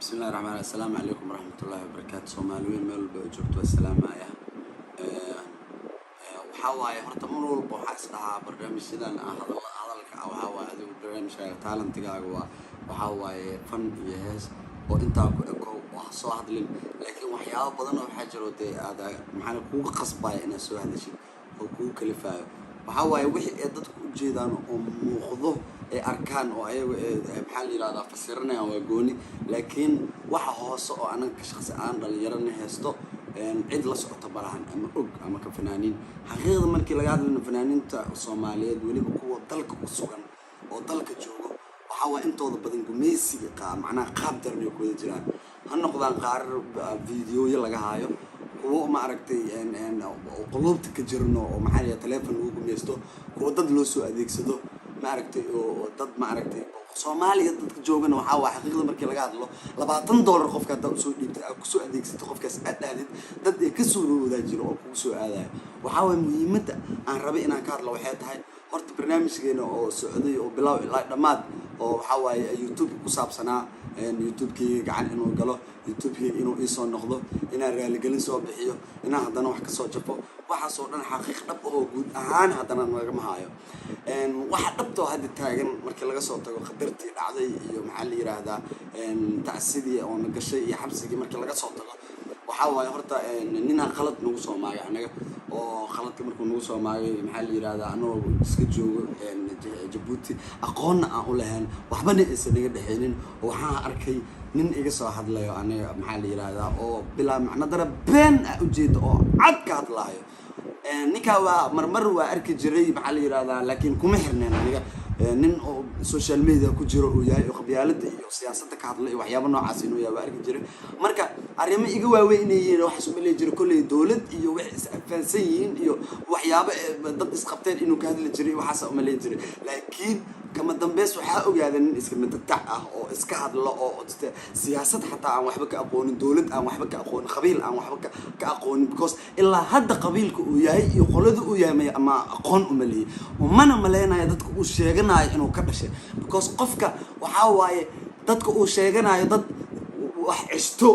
بسم الله الرحمن الرحيم. السلام عليكم ورحمة الله وبركاته. Soomaaliyeed meel walba oo joogto salaamaya. Waxa waaye horta mar walba waxa isdhahaa barnaamijyadan hadalka waxa waaye adigu barnaamijka talantigaaga waxa waaye fan iyo hees oo intaa ku eko wax soo hadlin laakiin waxyaabo badan oo waxa jiro aad maxaan kugu qasbay inaad soo hadashid oo kugu kalifaayo waxa waaye wixii ay dadku u jeedaan oo muuqdo ee arkaan oo ayagu maxaa la yiraahdaa fasiranayaan waa gooni laakiin waxa hoose oo anaga shakhsi aan dhalinyarana heesto cid la socota barahan ama og ama ka fanaaniin xaqiiqda markii laga hadlayo fanaaniinta Soomaaliyeed waliba kuwa dalka ku sugan oo dalka joogo waxa waa intooda badan gumeysiga macnaha qaab darbiga ku jiraan ha noqdaan qaar fiidiyoyo laga haayo kuwa ma aragtay qolobta ka jirno oo maxaa la telefoon ugu gumeysto kuwa dad loo soo adeegsado ma aragtay oo dad ma aragtay Soomaaliya dadka joogana waxa waa xaqiiqda markii laga hadlo $20 qofka dad soo dhiibtay ku soo adeegsato qofkaas aadadid dad ay ka soo roodaa jiro oo ku soo aadayo waxa waa muhiimada aan rabay inaan ka hadlo waxay tahay horta barnaamijkeena oo socday oo bilow ilaa dhamaad oo waxa waaye YouTube ku saabsanaa YouTube-kii gacan inuu galo YouTube-kii inuu soo noqdo inaan raali gelin soo bixiyo inaan hadana wax ka soo jafo waxa soo dhan xaqiiq dhab oo guud ahaan hadana naga maayo waxa dhabto hadda taagan markii laga soo tago qadartii dhacday iyo maxaa la yiraahdaa tacsidii oo nagashay iyo xabsigii markii laga soo tago waxa waaye horta nina qalad nagu soo maagay anaga oo qaladka markuu nagu soo maagay maxaa la yiraahdaa anoo iska joogo Djibouti aqoonna aan u lahayn waxbana aysan naga dhaxaynin waxaan arkay nin iga soo hadlayo aniga maxaa la yiraahdaa oo bilaa macna dara been u jeedo oo cad ka hadlayo ninka waa marmar waa arki jiray maxaa la yiraahdaa laakiin kuma xirneen aniga nin oo social media ku jiro oo yahay qabyaalada iyo siyaasadda ka hadlay waxyaabo noocaas inuu yahay arki jiray marka arrimo iga waaweynayeen waxa soo meelay jiro kulay dawlad iyo wax is afansan yihiin iyo waxyaabo dad isqabteen inuu ka hadli jiray waxa soo meelay jiray laakiin kama dambeys waxa ogaadeen in iska midtac ah oo iska hadlo oo siyaasad xataa aan waxba ka aqoonin dawlad aan waxba ka aqoonin qabiil aan waxba ka aqoonin because ilaa hadda qabiilku uu yahay iyo qolada uu yahay ama aqoon u maleeyay umana maleynaya dadku uu sheeganayo inuu ka dhashay because qofka waxa waaye dadku uu sheeganayo dad wax cisto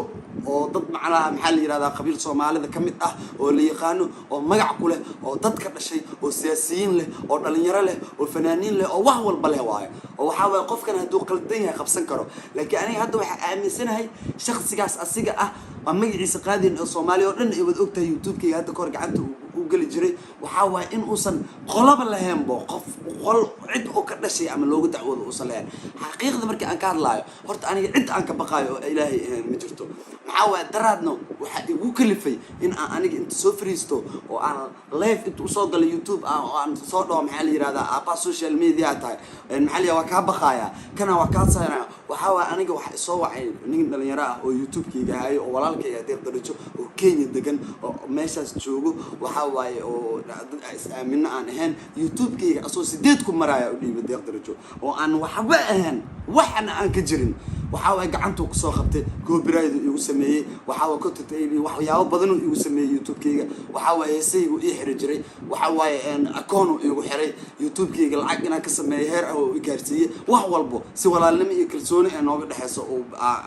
oo dad macnaha maxaa la yiraahdaa qabiil Soomaalida kamid ah oo la yaqaano oo magac ku leh oo dad ka dhashay oo siyaasiyiin leh oo dhalinyaro leh oo fanaaniin leh oo wax walba leh waayo oo waxa way qofkan haduu qaldan yahay qabsan karo laakiin aniga hadda waxa aaminsanahay shakhsigaas asiga ah ama magaciisa qaadin oo Soomaaliya oo dhan ay wada ogtahay YouTube-kii hadda kor gacanta u gali jiray waxa way in uusan qolaba lahayn qof qol cid oo ka dhashay ama loogu dacwado uusan lahayn xaqiiqda markii aan ka hadlayo horta aniga cid aan ka baqayo oo Ilaahay ma jirto maxaa daraadno waxa igu kalifay in aan aniga inta soo fariisto oo aan live inta soo gal YouTube aan soo dhaw maxaa la yiraahdaa apa social media tahay maxaa la waa ka baqaya kana waa ka saaraya waxa waa aniga waxa soo wacay nin dhalinyaro ah oo YouTube-kiga hayo oo walaalkay adeer darajo oo Kenya degan oo meeshaas joogo waxa waaye oo dad is aamin aan ahayn YouTube-kiga asoo 8 ku maraya u dhiibay adeer darajo oo aan waxba ahayn waxna aan ka jirin waxa way gacanta ku soo qabtay copyright igu sameeyay waxa waa content waxyaabo badan oo igu sameeyay YouTube-kiga waxa way heesaygu ii xiri jiray waxa way account igu xiray YouTube-kiga lacag inaan ka sameeyo heer ah oo gaarsiiyay wax walbo si walaalnimo iyo kalsooni ay nooga dhaxayso oo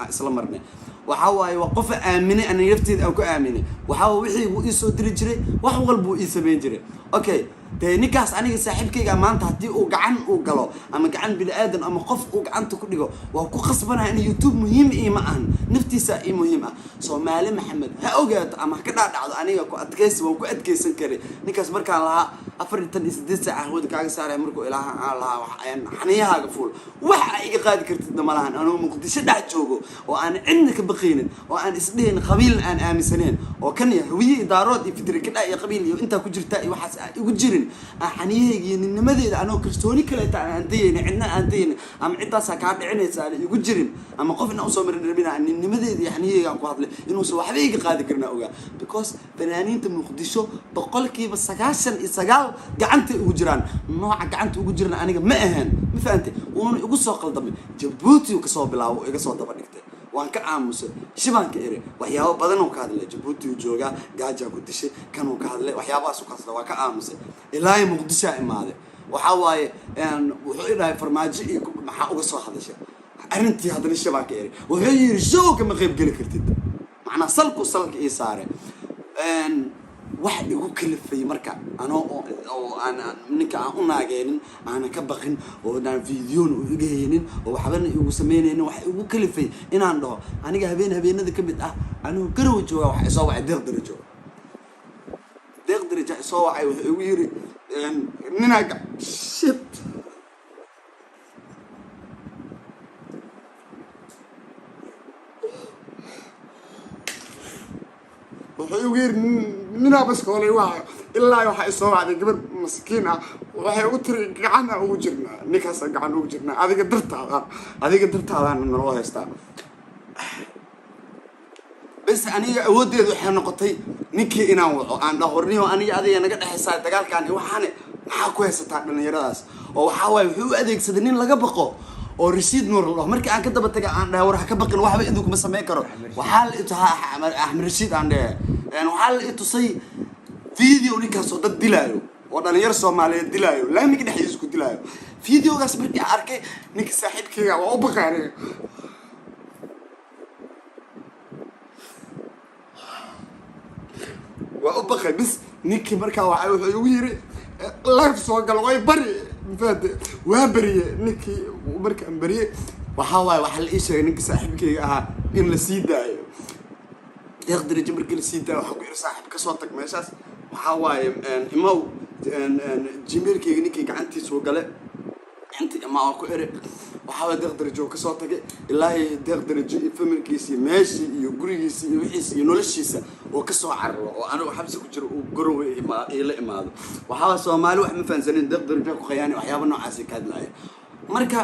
isla marnay waxa waaye qof aaminay aan nafteeda aan ku aaminay waxa wixii uu soo diri jiray wax walba uu sameyn jiray okay ninkaas aniga saaxiibkayga maanta hadii uu gacan uu galo ama gacan bil aadan ama qof uu gacanta ku dhigo waa ku qasbanahay in YouTube muhiim ma ahan naftiisa ay muhiim ah Soomaali Maxamed ha ogaato ama ka dhaadhacdo aniga ku adkaysi waan ku adkaysan karay ninkaas markaan lahaa 48 saac wada kaaga saaray markuu ilaaha aan lahaa waxaan xaniyahaaga fuul waxa iga qaadi kartid malahan anoo Muqdisho dhac joogo oo aan cidna ka baqaynin oo aan isdheyn qabiil aan aaminsaneen oo kan yahay daarood iyo fitri ka dhac iyo qabiil iyo inta ku jirta iyo waxaas igu jirin xaniyahayga nimadeeda anoo kalsooni kale aan deeyay cidna aan deeyay ama cidaas ka dhicinaysa igu jirin ama qofna u soo marin rabina nimadeeda xaniyahayga aan ku hadlay inuu soo waxba iga qaadi karna ogaa because fanaaniinta Muqdisho boqolkiiba 99 gacanta ugu jiraan nooca gacanta ugu jirna aniga ma ahaan ma fahamtay oo ugu soo qaldamay Djibouti ka soo bilaabo iga soo daba dhigtay waan ka aamusay shibanka ere waxyaabo badan oo ka hadlay Djibouti uu jooga gaaja ku dishay kan uu ka hadlay waxyaabahaas uu ka hadlay waa ka aamusay ilaa Muqdisho imaaday waxa waaye wuxuu ilaahay farmaajo iyo maxaa uga soo hadashay arrintii haddana shabaa ka eri wuxuu yidhi show kama qayb geli kartid macnaa salka ii saare wax igu kalifay marka anoo oo aan ninka aan u naageenin aan ka baqin oo aan fiidiyoon u iga haynin oo waxbana igu sameynaynin wax igu kalifay inaan dhaho aniga habeenada ka mid ah anuu garow jooga wax soo wacay deeq darajo soo wacay wuxuu igu yiri ninaaga shit wuxuu igu yiri ninaa bas koolay waa ilaa waxa soo wacday gabadh maskiin ah waxay u tiri gacan ugu jirnaa ninkaas gacan ugu jirnaa adiga dartaada naloo haystaa bas aniga awoodeedu waxay noqotay ninkii inaan waco aan dhahorniyo aniga adiga naga dhaxaysaa dagaalkan waxaane maxaa ku haysataa dhalinyaradaas oo waxa waaye wuxuu u adeegsaday nin laga baqo oo rasiid nuur loo markii aan ka daba tagay aan dhahay war ha ka baqin waxba idinku ma sameyn karo waxaa la itaha Axmed Rasiid aan dhahay waxaa la itusay video ninkaas oo dad dilaayo oo dhalinyar Soomaaliyeed dilaayo laamiga dhexdiisa ku dilaayo videogaas markii aan arkay ninka saaxiibkayga waa u baqaanay waa u baqay bis ninkii markaa waxa wuxuu igu yiri live soo gal way bari fade waa bariye ninkii markaan bariye waxa waxa la ii sheegay ninka saaxiibkayga ahaa in la sii daayo deeq darajo markii la sii daayo waxa ku yiri saaxiib ka soo tag meeshaas waxa waaye imaw jimeelkayga ninkii gacantiisa soo gale inta ma ku ere waxa deeq darajo ka soo tagay ilaahay deeq darajo familkiisa meeshii iyo gurigiisa iyo wixiisa iyo noloshiisa oo ka soo carro oo anigu xabsi ku jiro oo garowe ila imaado waxa Soomaali wax ma fahansanin deeq darajo ku qayaani waxyaabo noocaas ka hadlaaya marka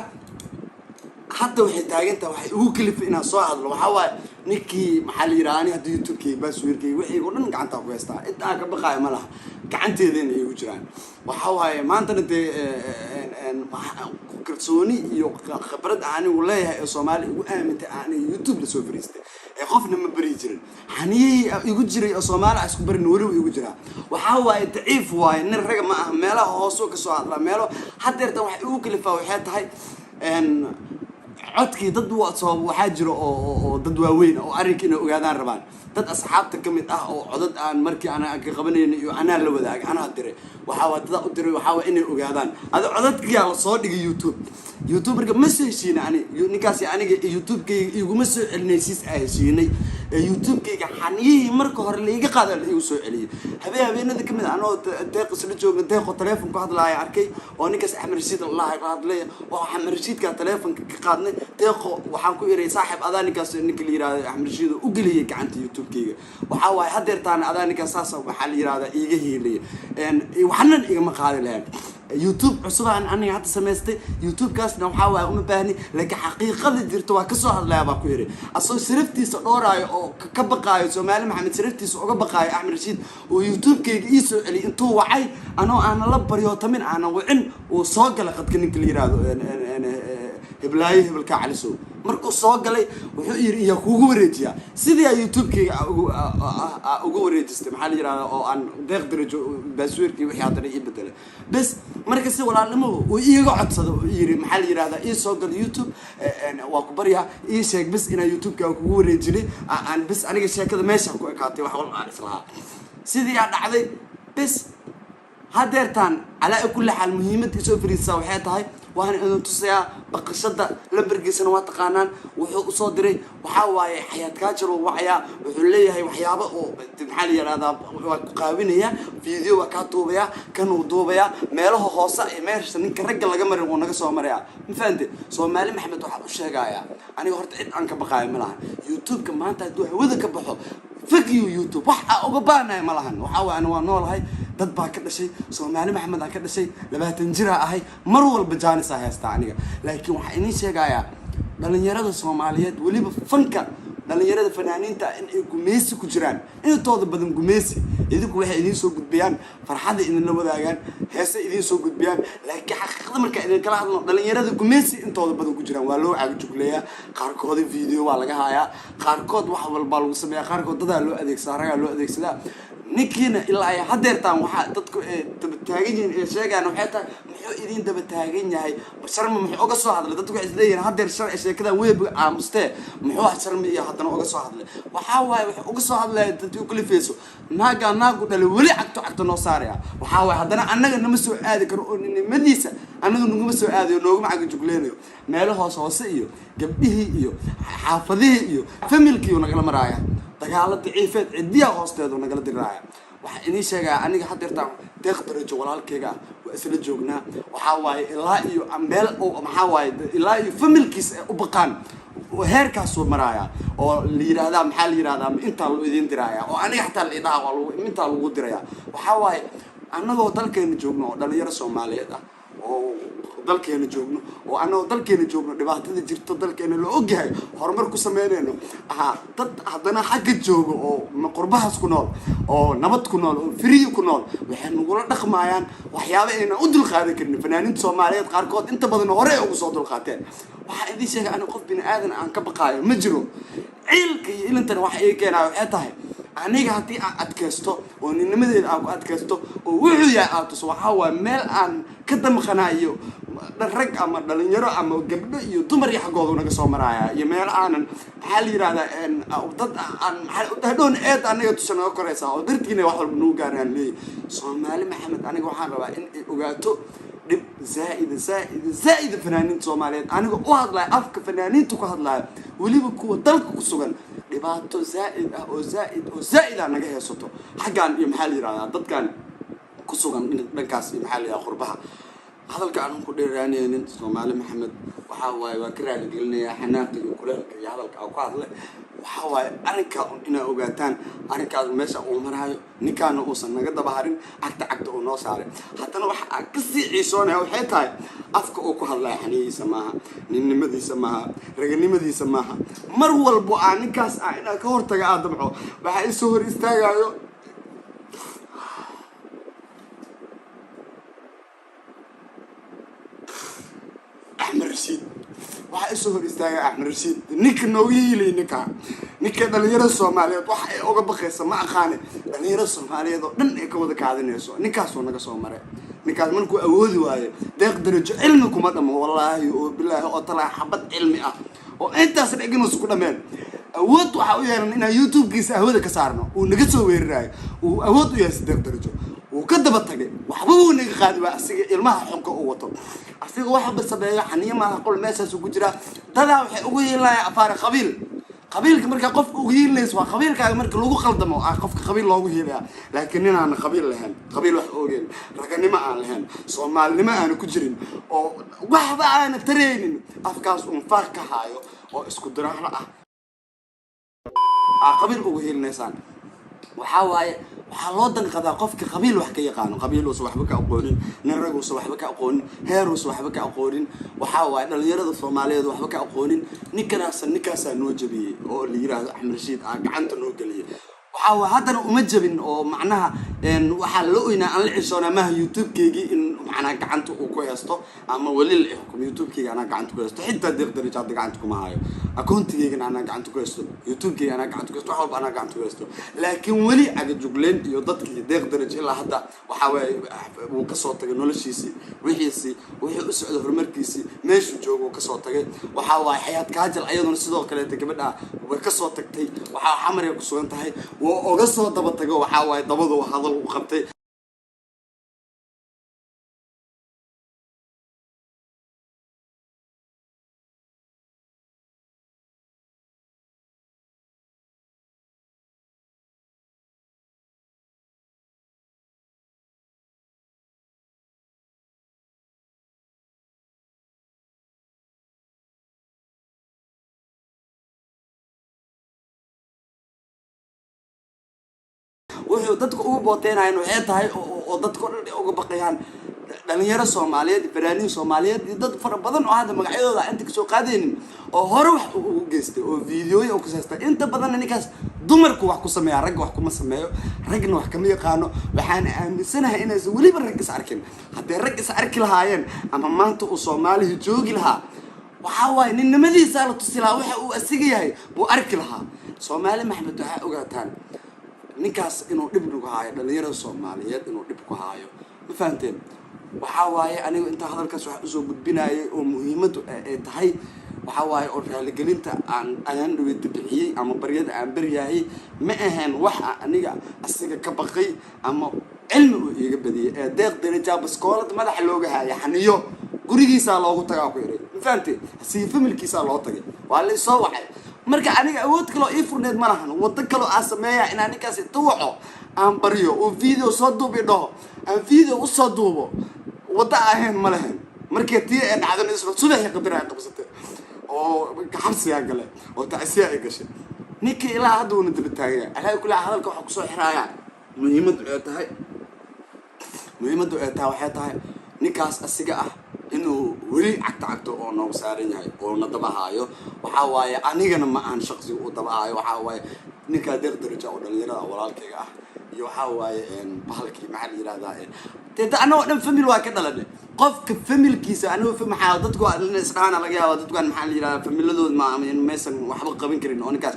hadda waxay taageertaa waxay ugu kalifay inaan soo hadlo waxa waaye ninkii maxaa la yiraahdaa hadii YouTube-kii baasweerkii wixii oo dhan gacanta ku haystaa inta ka baqaay ma laha gacanteedana ay ugu jiraan waxa waaye maanta kalsooni iyo khibrad aan u leeyahay oo Soomaali ugu aamintay aan YouTube la soo fariistay qofna ma bari jirin xaniyay igu jiray oo Soomaali isku barin wali igu jiraa waxa waaye daciif waaye nin rag ma ah meelaha hoos ka soo hadla meelo hadeerta wax ugu kalifaa waxay tahay codkii dad waxaa jiro oo dad waaweyn oo arrinka inay ogaadaan rabaan dad asxaabta ka mid ah oo codad aan markii aan ka qabanayno iyo anaa la wadaag anaa diray waxa waa dad u diray waxa waa inay ogaadaan ada codadkii la soo dhigay YouTube marka ma soo heshiina ninkaasi aniga YouTube-kayga iguma soo celinaysiis ay heshiinay YouTube-kayga xaniyay marka hore la iga qaado la igu soo celiyay habeenada kamid ah anoo deeq isla joogna deeqo telefoon ku hadlaaya arkay oo ninkaas Axmed Rasiid Allah ka hadlay oo Axmed Rasiid ka telefoonka ka qaadnay deeqo waxaan ku iray saaxiib adaa ninkaas ninka la yiraahdo Axmed Rasiid u galiyay gacanta YouTube-kayga waxa waay hadeertaan adaa ninkaas saas waxa la yiraahdaa iga heelay waxna igama qaadi lahayn YouTube cusub aan aniga hadda sameystay YouTube-kaasna waxa waay uma baahni laakiin xaqiiqada jirto waa ka soo hadlaya baa ku yiri asoo siraftiisa dhoorayo oo ka baqaayo Soomaali Maxamed siraftiisa uga baqaayo Axmed Rasiid oo YouTube-kayga ii soo celi intuu wacay anoo aan la baryo tamin aan wicin oo soo galay qadka ninka la yiraahdo heblaay hebelka caliso markuu soo galay wuxuu yiri iyo kuugu wareejiya sidii YouTube-kayga ugu wareejistay maxaa la yiraahdaa oo aan deeq darajo baasweerkii wixii hadda ii bedelay bas marka si walaalnimo uu iiga codsado yiri maxaa la yiraahdaa ii soo gal YouTube waa ku bariya ii sheeg bas inaa YouTube-kaaga kugu wareejinay aan bas aniga sheekada meesha ku ekaatay wax walba aan islahaa sidii aa dhacday bas hadeertaan calaa kulli xaal muhiimad soo fariisa waxay tahay waan inuu tusayaa baqashada lambarkiisana waa taqaanaan wuxuu u soo diray waxa waaye xayaat ka jiro wacaya wuxuu leeyahay waxyaabo oo maxaa la yiraahdaa waa ku qaabinaya video waa ka duubaya kan uu duubaya meelaha hoose ee meesha ninka rag laga marin oo naga soo maraya ma fahanti Soomaali Maxamed waxa uu sheegaya aniga horta cid aan ka baqaay ma laha YouTube-ka maanta haduu hawada ka baxo فكيو يوتيوب وح أوجبانا ملهن وحاول أنا نولهاي ضد باكر شيء سومالي محمد أكر شيء لما تنجرها هاي مرول بجاني صحيح استعنية لكن وحيني شيء جاية لأن يرد الصوماليات واللي بفنكر لأن يرد الفنانين تا إن جميسي كجران إن توضب بدن جميسي إذا كل واحد يدين سوق بيان فرحان إن النبض أجان هسه يدين سوق بيان لكن حقيقة مركا إذا كلا لأن يرد الجميسي إن توضب بدن كجران ولو عقد شغلية قاركود الفيديو ولا جهايا قاركود واحد بالبالو سميا قاركود ده لو أديك سارة لو أديك سلا ninkiina ilaa ay hadeertaan waxaa dadku daba taagan yihiin ee sheegaan waxay tahay muxuu idin daba taagan yahay sharma muxuu uga soo hadlay dadku waxay isleeyihiin hadeer sharci sheekadan weeb aamustee muxuu sharma iyo haddana uga soo hadlay waxaa waaye wuxuu uga soo hadlaya dadku kala feeso naagu dhalay weli cagto noo saaraya waxaa waaye haddana annaga nama soo aadi karo oo nimadiisa annaga naguma soo aadayo nooguma caga jugleenayo meelo hoose iyo gabdhihii iyo xaafadihii iyo familkii nagala maraaya dagaalo daciifeed cidiyaa hoosteedu nagala diraaya waxaa inii sheegaa aniga hadeertaan deeq darajo walaalkayga waa isla joognaa waxaa waaye ilaa iyo meel maxaa waaye ilaa iyo familkiis u baqaan heerkaasuu maraaya oo la yiraahdaa maxaa la yiraahdaa intaa loo idin diraaya oo aniga xataa la idhaa waa intaa lagu diraya waxaa waaye annagoo dalkeena joogno oo dhalinyaro Soomaaliyeed ah oo dalkeena joogno oo annagoo dalkeena joogno dhibaatada jirto dalkeena la ogyahay horumar ku sameynayno dad haddana xagga joogo oo qurbahaas ku nool oo nabad ku nool oo free ku nool waxay nagula dhaqmayaan waxyaabo ayna u dulqaadan karin fanaaniinta Soomaaliyeed qaarkood inta badan hore ugu soo dulqaateen waxaa idin sheegay aniga qof bini aadan aan ka baqaayo ma jiro ciilka iyo ilintan waxa ay keenayo waxay tahay aniga haddii aan adkaysto oo ninnimadeeda aan ku adkaysto oo wuxuu yahay aatus waxaa waa meel aan ka damqanayo rag ama dhalinyaro ama gabdho iyo dumar iyo xaggooda naga soo maraya iyo meel aanan maxaa la yiraahdaa dad aan hadhoon eed aniga tusan oo koraysa oo dartiina wax walba noo gaaraan leeyahay Soomaali Maxamed aniga waxaan rabaa in ay ogaato dib زائد فنانين Soomaaliyeed aniga u hadlay afka fanaaniintu ku hadlay waliba kuwa dalka ku sugan dhibaato زائد naga heesato xagaan iyo maxaa la yiraahdaa dadkan ku sugan dhankaas maxaa la yiraahdaa qurbaha hadalka aan ku dheeraanaynin Soomaali Maxamed waxa waaye waa ka raali gelinayaa xanaaqi iyo kuleelka iyo hadalka aan ku hadlay waxa waaye arinka inaa ogaataan arinkaas meesha uu marayo ninkaana uusan naga dabaharin agta oo noo saaray haddana waxa ka sii ciisoonaya waxay tahay afka uu ku hadlay xaniisa maaha ninnimadiisa maaha raganimadiisa maaha mar walbo aan ninkaas inaa ka hortaga aadamco waxa ay soo hor istaagayo أحمد رشيد waxaa soo hor istaagay Axmed Rashid ninka nooyilay ninka dhalinyarada Soomaaliyeed waxa ay uga baqaysa ma aqaan dhalinyarada Soomaaliyeed oo dhan ay ka wada kaadanayso ninkaas oo naga soo maray ninkaas markuu awoodi waayo deeq darajo cilmi kuma dhamo wallahi oo bilaahi oo talaa xabad cilmi ah oo intaas dhigin isku dhameen awood waxa u yeelan in YouTube-kiisa ahwada ka saarno oo naga soo weerarayo oo awood u yeesay deeq darajo oo ka daba tagay waxba uu naga qaadi waa asiga ilmaha xunka uu wato asiga waxa basabeeyo xaniima qol meeshaas ugu jira dada waxay ugu yeelayaan afaar qabiilka marka qof ugu yeelayso waa qabiilkaaga marka lagu qaldamo qofka qabiil loogu yeelaya laakiin inaan qabiil lahayn qabiil wax oogeen raganimo aan lahayn Soomaalinimo aan ku jirin oo waxba aan tareenin afkaas uu faaq ka haayo oo isku diraahla qabiil ugu yeelaysaan waxa waaye waxa loo danqadaa qofka qabiil wax ka yaqaan qabiil oo waxba ka aqoonin naragu waxba ka aqoonin heerus waxba ka aqoonin waxa waaye dhalinyarada Soomaaliyeed waxba ka aqoonin ninkaas noo jabiyay oo la yiraahdo Axmed Rashid gacanta noo galiyay waxa haddana uma jabin oo macnaha waxa la oynaa aan la cishoonaa ma YouTube-keegi in macnaha gacanta uu ku heesto ama wali la xukum YouTube-keegi ana gacanta ku heesto xitaa deeq darajo gacanta kuma hayo akoontigeega ana gacanta ku heesto YouTube-keegi ana gacanta ku heesto waxa ana gacanta ku heesto laakiin wali aga jugleen iyo dadkii deeq darajo ilaa hadda waxa way uu ka soo tagay noloshiisii wixii u socdo horumarkiisii meeshu joogo ka soo tagay waxa way xayaat kaajal ayaduna sidoo kale gabadha way ka soo tagtay waxa xamar ay ku sugan tahay oo soo daba tago waxa way dabadu hadal u qabtay wuxuu dadku ugu booteenayeen waxay tahay oo dadku uga baqayaan dhalinyaro Soomaaliyeed fanaaniin Soomaaliyeed dad fara badan oo hadda magacyadooda inta ka soo qaadeenin oo hore wax ugu geystay oo fiidiyoyo ku saastay inta badan ninkaas dumarku wax ku sameeyaa rag wax kuma sameeyo ragna wax kama yaqaano waxaan aaminsanahay inay waliba rag is arkin haddii rag is arki lahaayeen ama maanta uu Soomaaliya joogi lahaa waxa waay ninnimadiisa la tusi lahaa waxa uu asiga yahay buu arki lahaa Soomaali Maxamed waxa ogaataan ninkaas inuu dhib nagu haayo dhalinyarada Soomaaliyeed inuu dhib ku haayo ma fahanteen waxa waaye anigu inta hadalkaas wax usoo gudbinayay oo muhiimadu ay tahay waxa waaye oo raaligelinta aan dhaweyda bixiyay ama baryada aan baryahay ma ahan wax aniga asiga ka baqay ama cilmi uu iga badiyay ee deeq daraja baskoolad madax looga haaya xaniyo gurigiisa loogu tagaa ku yaray ma fahanteen si familkiisa loo tagay waa la soo waxay marka aniga awood kale oo ifurneed ma lahan wada kale oo sameeyaa in ninkaas tuwaco aan baryo oo video soo duubi dhaho aan video u soo duubo wada ahayn ma lahan markii tii ay dhacday subax qadar ay qabsatay oo xabsiga gale oo taasiya ay gashay ninkii ilaa hadda uu dib taagay alaa kula hadalka waxa ku soo xiraaya muhiimadu ay tahay waxay tahay ninkaas asiga ah inuu weli cagto oo noo saaran yahay oo na dabahaayo waxa waaye anigana ma aan shaqsi u dabahaayo waxa waaye ninka deeq daraja oo dhalinyarada walaalkayga ah iyo waxa waaye bahalkii maxaa la yiraahdaa teeda anoo dhan family waa ka dhalanay qofka familkiisa anoo maxaa dadku isdhaana laga yaabo dadkan maxaa la yiraahdaa familiadooda ma meesan waxba qaban karin oo ninkaas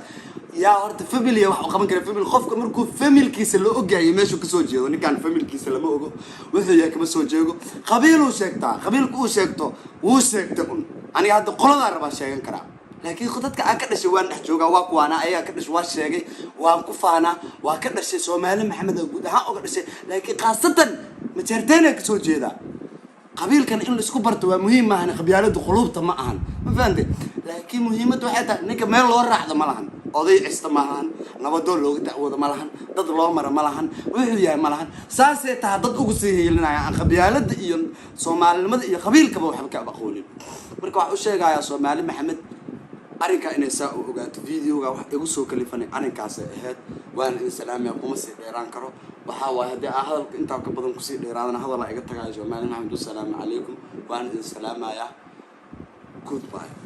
yaa horta family wax qaban kara family qofka markuu familkiisa la ogaayay meeshu ka soo jeedo ninkan familkiisa lama ogo wuxuu yahay kama soo jeego qabiil uu sheegtaa qabiilku uu sheegto wuu sheegtay aniga hadda qolada raba sheegan karaa laakiin dadka aan ka dhashay waan dhex joogaa waa kuwaana ayaga ka dhashay waa sheegay waan ku faana waa ka dhashay Soomaali Maxamed guud ahaan uga dhashay laakiin qaasatan ma jarteena ka soo jeeda qabiilkan in la isku barto waa muhiim maahan qabyaaladu qulubta ma ahan ma fahanteen laakiin muhiimadu waxay tahay ninka meel loo raacdo ma lahan oday cista ma lahan nabadoon looga dacwoodo ma lahan dad loo mara ma lahan wuxuu yahay ma lahan saasay tahay dad ugu sii heelinaya aan qabyaalada iyo Soomaalinimada iyo qabiilkaba waxba ka aqoonin marka waxa uu sheegayaa Soomaali Maxamed arrinka inay saa u ogaato videoga wax igu soo kalifanay arrinkaas ahayd waan in salaamiya kuma sii dheeraan karo waxa waaye hadii hadalka inta ka badan ku sii dheeraadana hadal iga tagaayo Soomaali Maxamed salaamu calaykum waan in salaamaya goodbye